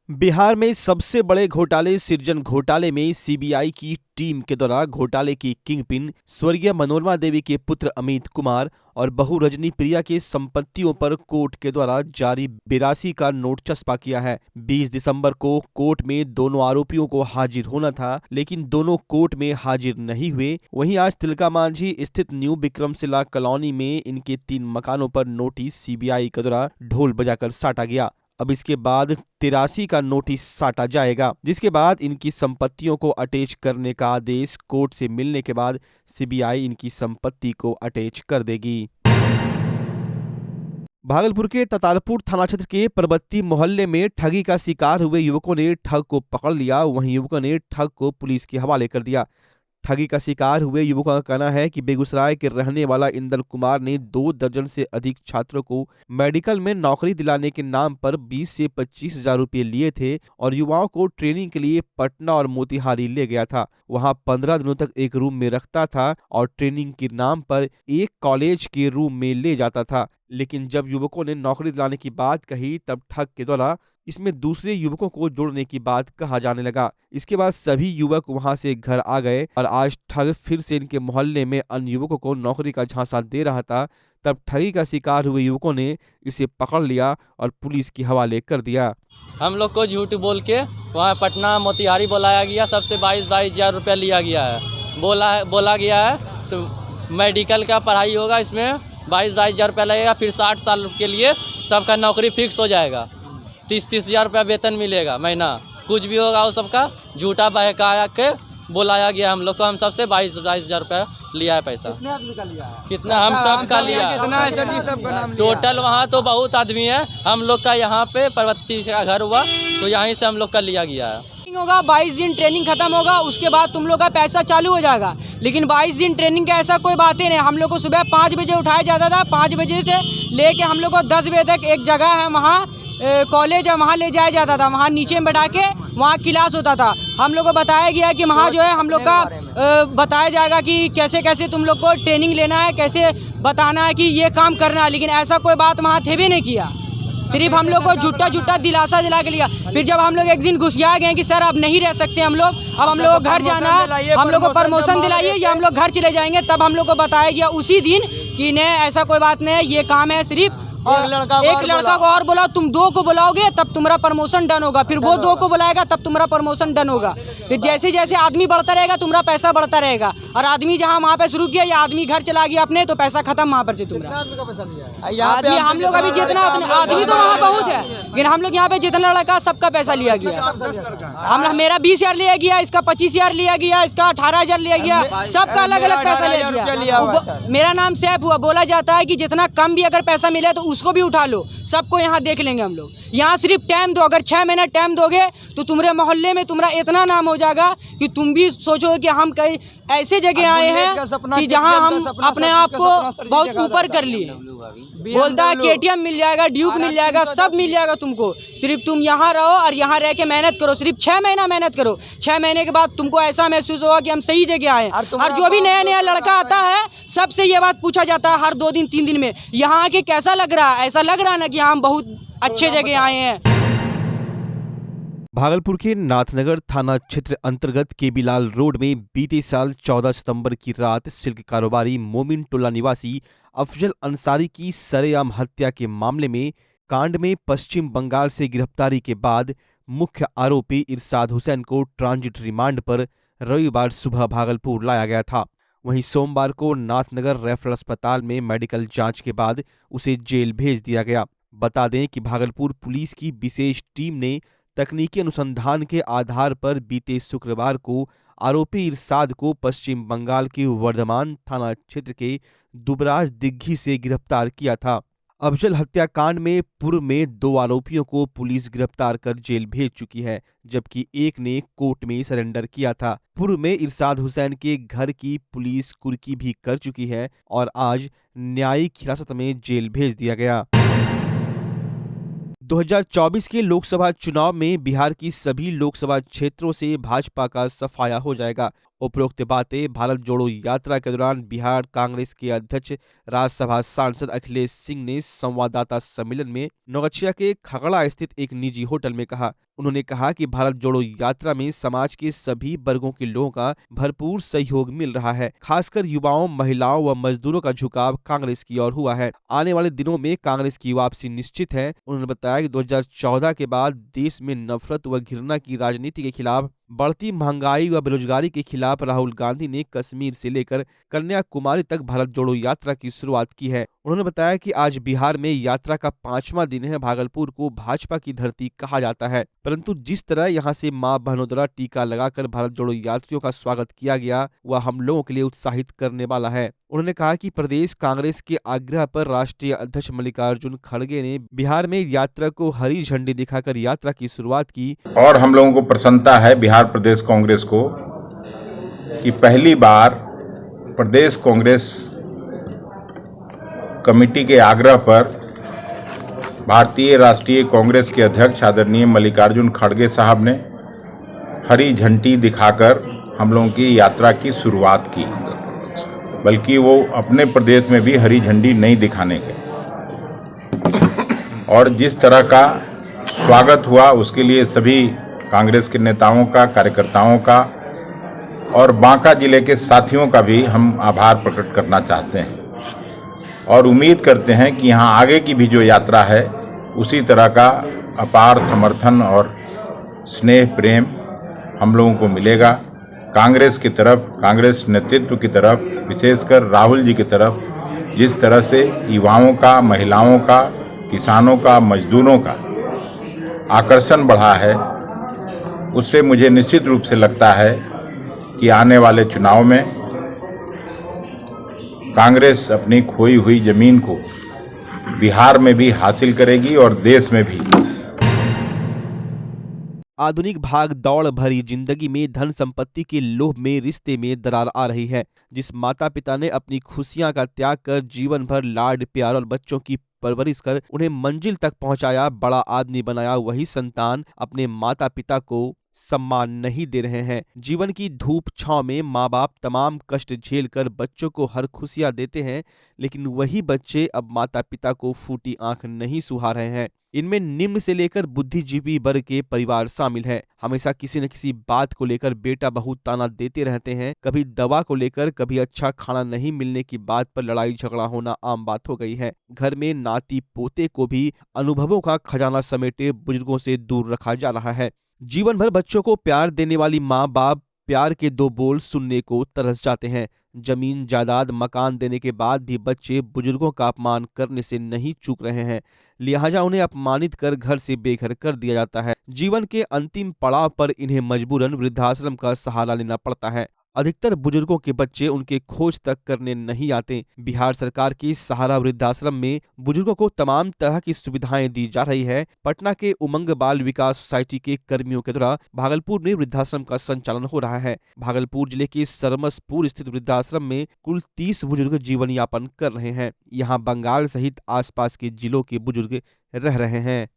बिहार में सबसे बड़े घोटाले सृजन घोटाले में सीबीआई की टीम के द्वारा घोटाले की किंगपिन स्वर्गीय मनोरमा देवी के पुत्र अमित कुमार और बहू रजनी प्रिया के संपत्तियों पर कोर्ट के द्वारा जारी 82 का नोट चस्पा किया है। 20 दिसंबर को कोर्ट में दोनों आरोपियों को हाजिर होना था, लेकिन दोनों कोर्ट में हाजिर नहीं हुए। वहीं आज तिलका मांझी स्थित न्यू विक्रमशिला कॉलोनी में इनके 3 मकानों पर नोटिस सीबीआई के द्वारा ढोल बजाकर साटा गया। अब इसके बाद 83 का नोटिस साटा जाएगा, जिसके बाद इनकी संपत्तियों को अटैच करने का आदेश कोर्ट से मिलने के बाद सीबीआई इनकी संपत्ति को अटैच कर देगी। भागलपुर के ततारपुर थाना क्षेत्र के परबत्ती मोहल्ले में ठगी का शिकार हुए युवकों ने ठग को पकड़ लिया। वहीं युवकों ने ठग को पुलिस के हवाले कर दिया। ठगी का शिकार हुए युवकों का कहना है कि बेगूसराय के रहने वाला इंदर कुमार ने 2 दर्जन से अधिक छात्रों को मेडिकल में नौकरी दिलाने के नाम पर 20 से 25 हजार रुपये लिए थे और युवाओं को ट्रेनिंग के लिए पटना और मोतिहारी ले गया था। वहां 15 दिनों तक एक रूम में रखता था और ट्रेनिंग के नाम पर एक कॉलेज के रूम में ले जाता था। लेकिन जब युवकों ने नौकरी दिलाने की बात कही, तब ठग के द्वारा इसमें दूसरे युवकों को जोड़ने की बात कहा जाने लगा। इसके बाद सभी युवक वहां से घर आ गए और आज ठग फिर से इनके मोहल्ले में अन्य युवकों को नौकरी का झांसा दे रहा था। तब ठगी का शिकार हुए युवकों ने इसे पकड़ लिया और पुलिस के हवाले कर दिया। हम लोग को झूठ बोल के वहाँ पटना मोतिहारी बुलाया गया, सबसे 22 हजार रुपया लिया गया है। बोला गया है तो मेडिकल का पढ़ाई होगा, इसमें 22 हजार रुपया लगेगा, फिर 60 साल के लिए सबका नौकरी फिक्स हो जाएगा, 30 हजार रुपया वेतन मिलेगा महीना। कुछ भी होगा वो सबका झूठा बहकाया के बुलाया गया हम लोग को। हम सबसे 22 हजार रुपया लिया है पैसा। कितने आदमी का लिया है? कितना हम सब का लिया है? टोटल वहाँ तो बहुत आदमी है। हम लोग का यहाँ पे परबत्ती का घर हुआ तो यहीं से हम लोग का लिया गया है। होगा 22 दिन ट्रेनिंग खत्म होगा, उसके बाद तुम लोग का पैसा चालू हो जाएगा। लेकिन 22 दिन ट्रेनिंग का ऐसा कोई बात ही नहीं। हम लोग को सुबह 5 बजे उठाया जाता था, 5 बजे से लेके हम लोग को 10 बजे तक एक जगह है वहाँ कॉलेज है, वहाँ ले जाया जाता था। वहाँ नीचे में बैठा के वहाँ क्लास होता था। हम लोग को बताया गया कि वहाँ जो है हम लोग का बताया जाएगा कि कैसे कैसे तुम लोग को ट्रेनिंग लेना है, कैसे बताना है कि ये काम करना है। लेकिन ऐसा कोई बात वहाँ थे भी नहीं किया। सिर्फ हम लोग को झूठा दिलासा दिला के लिया। फिर जब हम लोग एक दिन घुसिया गए कि सर अब नहीं रह सकते हम लोग, अब हम लोग को घर जाना है, हम लोग को प्रमोशन दिलाइए या हम लोग घर चले जाएंगे, तब हम लोग को बताया गया उसी दिन कि नहीं ऐसा कोई बात नहीं है, ये काम है सिर्फ एक लड़का को और बुलाओ, तुम 2 को बुलाओगे तब तुम्हारा प्रमोशन डन होगा। फिर वो 2 को बुलाएगा तब तुम्हारा प्रमोशन डन होगा। फिर जैसे जैसे आदमी बढ़ता रहेगा तुम्हारा पैसा बढ़ता रहेगा। और आदमी जहाँ वहाँ पे शुरू किया या आदमी घर चला गया अपने, तो पैसा खत्म वहाँ पर से तुम्हारा। आदमी हम लोग अभी जितना आदमी तो वहाँ बहुत है, लेकिन हम लोग यहाँ पे जितना लड़का सबका पैसा लिया गया। मेरा 20 हजार लिया गया, इसका 25 हजार लिया गया, इसका 18 हजार लिया गया, सबका अलग अलग पैसा लिया गया। मेरा नाम सैफ हुआ। बोला जाता है कि जितना कम भी अगर पैसा मिले तो उसको भी उठा लो, सबको यहाँ देख लेंगे हम लोग। यहाँ सिर्फ टाइम दो, अगर 6 महीने टाइम दोगे तो तुम्हारे मोहल्ले में तुम्हारा इतना नाम हो जाएगा कि तुम भी सोचो कि हम कई ऐसे जगह आए हैं कि जहाँ हम अपने आप को बहुत ऊपर कर लिए। बोलता है केटीएम मिल जाएगा, ड्यूक मिल जाएगा, सब मिल जाएगा तुमको। सिर्फ तुम यहाँ रहो और यहाँ रह के मेहनत करो। सिर्फ 6 महीना मेहनत करो। 6 महीने के बाद तुमको ऐसा महसूस होगा कि हम सही जगह आए। और जो भी नया लड़का आता है सबसे ये बात पूछा जाता है हर 2 दिन 3 दिन में, यहाँ आके कैसा लग रहा है? ऐसा लग रहा है ना कि हम बहुत अच्छे जगह आए हैं। भागलपुर के नाथनगर थाना क्षेत्र अंतर्गत केबीलाल रोड में बीते साल 14 सितंबर की रात सिल्क कारोबारी मोमिन टोला निवासी अफजल अंसारी की सरेआम हत्या के मामले में कांड में पश्चिम बंगाल से गिरफ्तारी के बाद मुख्य आरोपी इरशाद हुसैन को ट्रांजिट रिमांड पर रविवार सुबह भागलपुर लाया गया था। वहीं सोमवार को नाथनगर रेफरल अस्पताल में मेडिकल जांच के बाद उसे जेल भेज दिया गया। बता दें कि भागलपुर पुलिस की विशेष टीम ने तकनीकी अनुसंधान के आधार पर बीते शुक्रवार को आरोपी इरशाद को पश्चिम बंगाल के वर्धमान थाना क्षेत्र के दुबराज दिग्घी से गिरफ्तार किया था। अफजल हत्याकांड में पूर्व में 2 आरोपियों को पुलिस गिरफ्तार कर जेल भेज चुकी है, जबकि एक ने कोर्ट में सरेंडर किया था। पूर्व में इरशाद हुसैन के घर की पुलिस कुर्की भी कर चुकी है और आज न्यायिक हिरासत में जेल भेज दिया गया। 2024 के लोकसभा चुनाव में बिहार की सभी लोकसभा क्षेत्रों से भाजपा का सफाया हो जाएगा। उपरोक्त बातें भारत जोड़ो यात्रा के दौरान बिहार कांग्रेस के अध्यक्ष राज्यसभा सांसद अखिलेश सिंह ने संवाददाता सम्मेलन में नौगछिया के खगड़ा स्थित एक निजी होटल में कहा। उन्होंने कहा कि भारत जोड़ो यात्रा में समाज के सभी वर्गों के लोगों का भरपूर सहयोग मिल रहा है। खासकर युवाओं, महिलाओं व मजदूरों का झुकाव कांग्रेस की ओर हुआ है। आने वाले दिनों में कांग्रेस की वापसी निश्चित है। उन्होंने बताया कि 2014 के बाद देश में नफरत व घृणा की राजनीति के खिलाफ, बढ़ती महंगाई व बेरोजगारी के खिलाफ राहुल गांधी ने कश्मीर से लेकर कन्याकुमारी तक भारत जोड़ो यात्रा की शुरुआत की है। उन्होंने बताया कि आज बिहार में यात्रा का 5वां दिन है। भागलपुर को भाजपा की धरती कहा जाता है, परंतु जिस तरह यहां से मां बहनों द्वारा टीका लगाकर भारत जोड़ो यात्रियों का स्वागत किया गया, वह हम लोगों के लिए उत्साहित करने वाला है। उन्होंने कहा कि प्रदेश कांग्रेस के आग्रह पर राष्ट्रीय अध्यक्ष मल्लिकार्जुन खड़गे ने बिहार में यात्रा को हरी झंडी दिखाकर यात्रा की शुरुआत की। और हम लोगों को प्रसन्नता है बिहार प्रदेश कांग्रेस को कि पहली बार प्रदेश कांग्रेस कमेटी के आग्रह पर भारतीय राष्ट्रीय कांग्रेस के अध्यक्ष आदरणीय मल्लिकार्जुन खड़गे साहब ने हरी झंडी दिखाकर हम लोगों की यात्रा की शुरुआत की, बल्कि वो अपने प्रदेश में भी हरी झंडी नहीं दिखाने गए। और जिस तरह का स्वागत हुआ उसके लिए सभी कांग्रेस के नेताओं का, कार्यकर्ताओं का और बांका जिले के साथियों का भी हम आभार प्रकट करना चाहते हैं और उम्मीद करते हैं कि यहाँ आगे की भी जो यात्रा है उसी तरह का अपार समर्थन और स्नेह प्रेम हम लोगों को मिलेगा। कांग्रेस की तरफ, कांग्रेस नेतृत्व की तरफ, विशेषकर राहुल जी की तरफ जिस तरह से युवाओं का, महिलाओं का, किसानों का, मजदूरों का आकर्षण बढ़ा है, उससे मुझे निश्चित रूप से लगता है कि आने वाले चुनाव में कांग्रेस अपनी खोई हुई जमीन को बिहार में भी हासिल करेगी और देश में भी। आधुनिक भाग दौड़ भरी जिंदगी में धन संपत्ति के लोभ में रिश्ते में दरार आ रही है। जिस माता पिता ने अपनी खुशियां का त्याग कर जीवन भर लाड प्यार और बच्चों की परवरिश कर उन्हें मंजिल तक पहुंचाया, बड़ा आदमी बनाया, वही संतान अपने माता पिता को सम्मान नहीं दे रहे हैं। जीवन की धूप छांव में माँ बाप तमाम कष्ट झेल कर बच्चों को हर खुशियां देते हैं, लेकिन वही बच्चे अब माता पिता को फूटी आंख नहीं सुहा रहे हैं। इनमें निम्न से लेकर बुद्धिजीवी वर्ग के परिवार शामिल है। हमेशा किसी न किसी बात को लेकर बेटा बहू ताना देते रहते हैं। कभी दवा को लेकर, कभी अच्छा खाना नहीं मिलने की बात पर लड़ाई झगड़ा होना आम बात हो गई है। घर में नाती पोते को भी अनुभवों का खजाना समेटे बुजुर्गों से दूर रखा जा रहा है। जीवन भर बच्चों को प्यार देने वाली माँ बाप प्यार के दो बोल सुनने को तरस जाते हैं। जमीन जायदाद मकान देने के बाद भी बच्चे बुजुर्गों का अपमान करने से नहीं चूक रहे हैं, लिहाजा उन्हें अपमानित कर घर से बेघर कर दिया जाता है। जीवन के अंतिम पड़ाव पर इन्हें मजबूरन वृद्धाश्रम का सहारा लेना पड़ता है। अधिकतर बुजुर्गों के बच्चे उनके खोज तक करने नहीं आते। बिहार सरकार की सहारा वृद्धाश्रम में बुजुर्गों को तमाम तरह की सुविधाएं दी जा रही है। पटना के उमंग बाल विकास सोसाइटी के कर्मियों के द्वारा भागलपुर में वृद्धाश्रम का संचालन हो रहा है। भागलपुर जिले के सरमसपुर स्थित वृद्धाश्रम में कुल 30 बुजुर्ग जीवन यापन कर रहे हैं। यहाँ बंगाल सहित आसपास के जिलों के बुजुर्ग रह रहे हैं।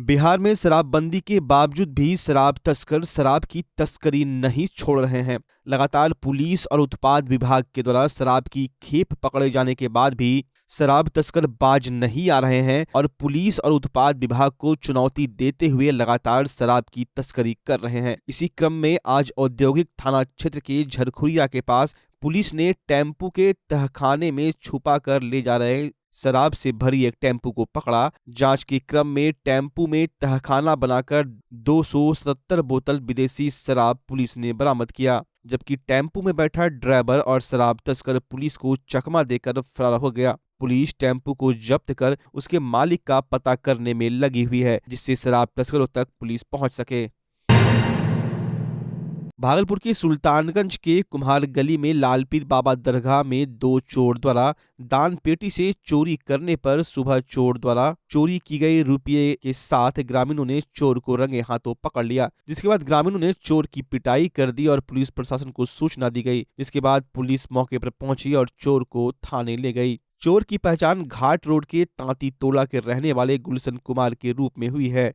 बिहार में शराबबंदी के बावजूद भी शराब तस्कर शराब की तस्करी नहीं छोड़ रहे हैं। लगातार पुलिस और उत्पाद विभाग के द्वारा शराब की खेप पकड़े जाने के बाद भी शराब तस्कर बाज नहीं आ रहे हैं और पुलिस और उत्पाद विभाग को चुनौती देते हुए लगातार शराब की तस्करी कर रहे हैं। इसी क्रम में आज औद्योगिक थाना क्षेत्र के झरखुरिया के पास पुलिस ने टेम्पू के तहखाने में छुपा कर ले जा रहे शराब से भरी एक टेम्पू को पकड़ा। जांच के क्रम में टेम्पू में तहखाना बनाकर 270 बोतल विदेशी शराब पुलिस ने बरामद किया, जबकि टेम्पू में बैठा ड्राइवर और शराब तस्कर पुलिस को चकमा देकर फरार हो गया। पुलिस टेम्पू को जब्त कर उसके मालिक का पता करने में लगी हुई है, जिससे शराब तस्करों तक पुलिस पहुंच सके। भागलपुर के सुल्तानगंज के कुम्हार गली में लालपीर बाबा दरगाह में 2 चोर द्वारा दान पेटी से चोरी करने पर सुबह चोर द्वारा चोरी की गई रुपये के साथ ग्रामीणों ने चोर को रंगे हाथों पकड़ लिया, जिसके बाद ग्रामीणों ने चोर की पिटाई कर दी और पुलिस प्रशासन को सूचना दी गई, जिसके बाद पुलिस मौके पर पहुंची और चोर को थाने ले गई। चोर की पहचान घाट रोड के तांती टोला के रहने वाले गुलशन कुमार के रूप में हुई है।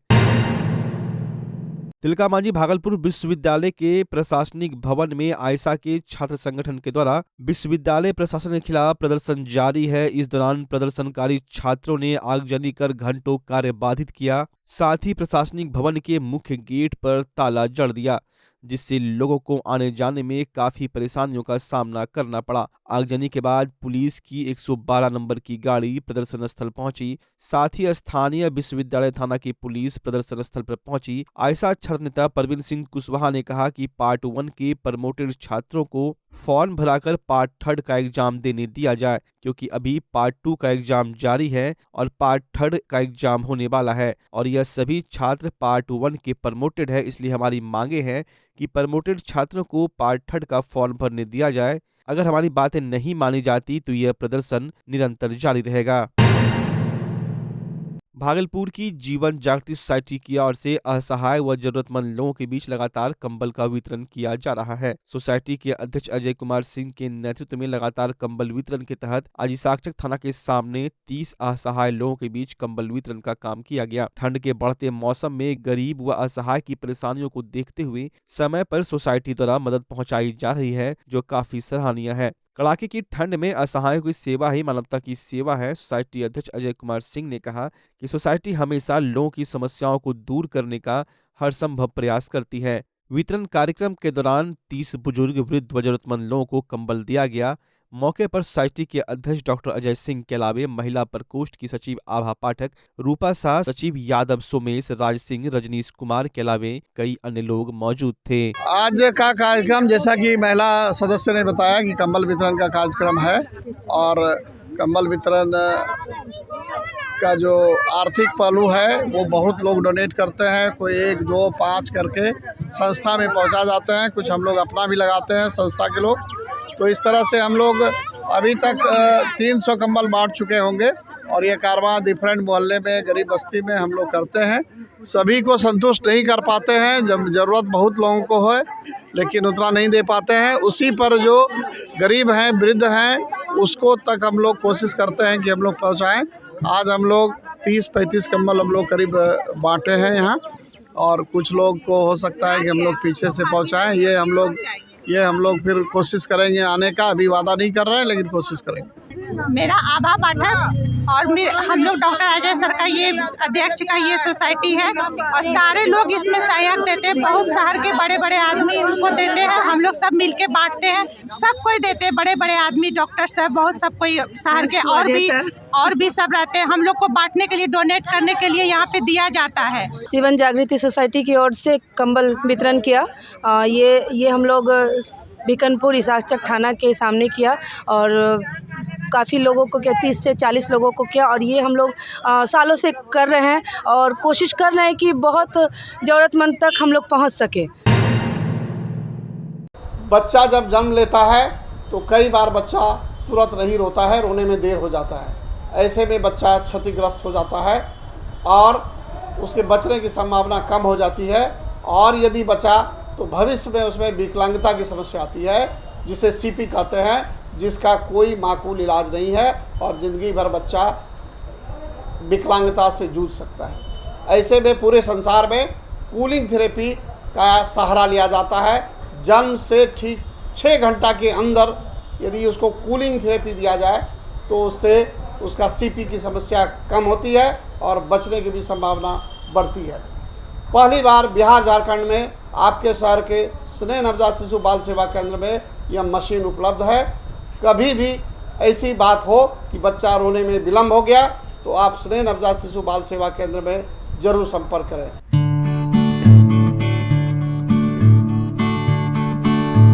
तिलका मांझी भागलपुर विश्वविद्यालय के प्रशासनिक भवन में आयशा के छात्र संगठन के द्वारा विश्वविद्यालय प्रशासन के खिलाफ प्रदर्शन जारी है। इस दौरान प्रदर्शनकारी छात्रों ने आगजनी कर घंटों कार्य बाधित किया। साथ ही प्रशासनिक भवन के मुख्य गेट पर ताला जड़ दिया, जिससे लोगों को आने जाने में काफी परेशानियों का सामना करना पड़ा। आगजनी के बाद पुलिस की 112 नंबर की गाड़ी प्रदर्शन स्थल पहुंची। साथ ही स्थानीय विश्वविद्यालय थाना की पुलिस प्रदर्शन स्थल पर पहुंची। आयशा छात्र नेता परवीन सिंह कुशवाहा ने कहा कि पार्ट 1 के प्रमोटेड छात्रों को फॉर्म भराकर पार्ट 3 का एग्जाम देने दिया जाए, क्योंकि अभी पार्ट 2 का एग्जाम जारी है और पार्ट 3 का एग्जाम होने वाला है और यह सभी छात्र पार्ट 1 के प्रमोटेड है। इसलिए हमारी मांगे हैं कि प्रमोटेड छात्रों को पार्ट 3 का फॉर्म भरने दिया जाए। अगर हमारी बातें नहीं मानी जाती तो यह प्रदर्शन निरंतर जारी रहेगा। भागलपुर की जीवन जागृति सोसाइटी की ओर से असहाय व जरूरतमंद लोगों के बीच लगातार कंबल का वितरण किया जा रहा है। सोसाइटी के अध्यक्ष अजय कुमार सिंह के नेतृत्व में लगातार कंबल वितरण के तहत आज साक्षक थाना के सामने 30 असहाय लोगों के बीच कंबल वितरण का काम किया गया। ठंड के बढ़ते मौसम में गरीब व असहाय की परेशानियों को देखते हुए समय पर सोसाइटी द्वारा मदद पहुँचाई जा रही है, जो काफी सराहनीय है। कड़ाके की ठंड में असहायों की सेवा ही मानवता की सेवा है। सोसाइटी अध्यक्ष अजय कुमार सिंह ने कहा कि सोसाइटी हमेशा लोगों की समस्याओं को दूर करने का हर संभव प्रयास करती है। वितरण कार्यक्रम के दौरान 30 बुजुर्ग, वृद्ध व जरूरतमंद लोगों को कंबल दिया गया। मौके पर सोसाइटी के अध्यक्ष डॉक्टर अजय सिंह के अलावे महिला प्रकोष्ठ की सचिव आभा पाठक, रूपा शाह, सचिव यादव सोमेश, राज सिंह, रजनीश कुमार के अलावे कई अन्य लोग मौजूद थे। आज का कार्यक्रम, जैसा कि महिला सदस्य ने बताया कि कंबल वितरण का कार्यक्रम है और कंबल वितरण का जो आर्थिक पहलू है वो बहुत लोग डोनेट करते हैं। कोई 1, 2, 5 करके संस्था में पहुंचा जाते हैं। कुछ हम लोग अपना भी लगाते हैं संस्था के लोग। तो इस तरह से हम लोग अभी तक 300 कंबल बांट चुके होंगे और ये कारवां डिफरेंट मोहल्ले में, गरीब बस्ती में हम लोग करते हैं। सभी को संतुष्ट नहीं कर पाते हैं, जब ज़रूरत बहुत लोगों को है लेकिन उतना नहीं दे पाते हैं। उसी पर जो गरीब हैं, वृद्ध हैं, उसको तक हम लोग कोशिश करते हैं कि हम लोग पहुँचाएँ। आज हम लोग 30-35 कंबल हम लोग करीब बांटे हैं यहाँ, और कुछ लोग को हो सकता है कि हम लोग पीछे से पहुँचाएँ। ये हम लोग फिर कोशिश करेंगे आने का। अभी वादा नहीं कर रहे हैं लेकिन कोशिश करेंगे। मेरा आभा पाठक और हम लोग डॉक्टर अजय सर का ये अध्यक्ष का ये सोसाइटी है और सारे लोग इसमें सहयोग देते हैं। बहुत शहर के बड़े बड़े आदमी उनको देते हैं, हम लोग सब मिलके बांटते हैं। सब कोई देते हैं, बड़े बड़े आदमी, डॉक्टर सब, बहुत सब कोई शहर के और भी सब रहते हैं। हम लोग को बांटने के लिए, डोनेट करने के लिए यहाँ पे दिया जाता है। जीवन जागृति सोसाइटी की ओर से कंबल वितरण किया। ये हम लोग बीकनपुर साक्षक थाना के सामने किया और काफ़ी लोगों को किया, 30 से 40 लोगों को किया। और ये हम लोग सालों से कर रहे हैं और कोशिश कर रहे हैं कि बहुत ज़रूरतमंद तक हम लोग पहुंच सके। बच्चा जब जन्म लेता है तो कई बार बच्चा तुरंत नहीं रोता है, रोने में देर हो जाता है। ऐसे में बच्चा क्षतिग्रस्त हो जाता है और उसके बचने की संभावना कम हो जाती है। और यदि बचा तो भविष्य में उसमें विकलांगता की समस्या आती है, जिसे सीपी कहते हैं, जिसका कोई माकूल इलाज नहीं है और ज़िंदगी भर बच्चा विकलांगता से जूझ सकता है। ऐसे में पूरे संसार में कूलिंग थेरेपी का सहारा लिया जाता है। जन्म से ठीक 6 घंटा के अंदर यदि उसको कूलिंग थेरेपी दिया जाए तो उससे उसका सीपी की समस्या कम होती है और बचने की भी संभावना बढ़ती है। पहली बार बिहार झारखंड में आपके शहर के स्नेह नवजात शिशु बाल सेवा केंद्र में यह मशीन उपलब्ध है। कभी भी ऐसी बात हो कि बच्चा रोने में विलम्ब हो गया तो आप स्नेह नवजात शिशु बाल सेवा केंद्र में ज़रूर संपर्क करें।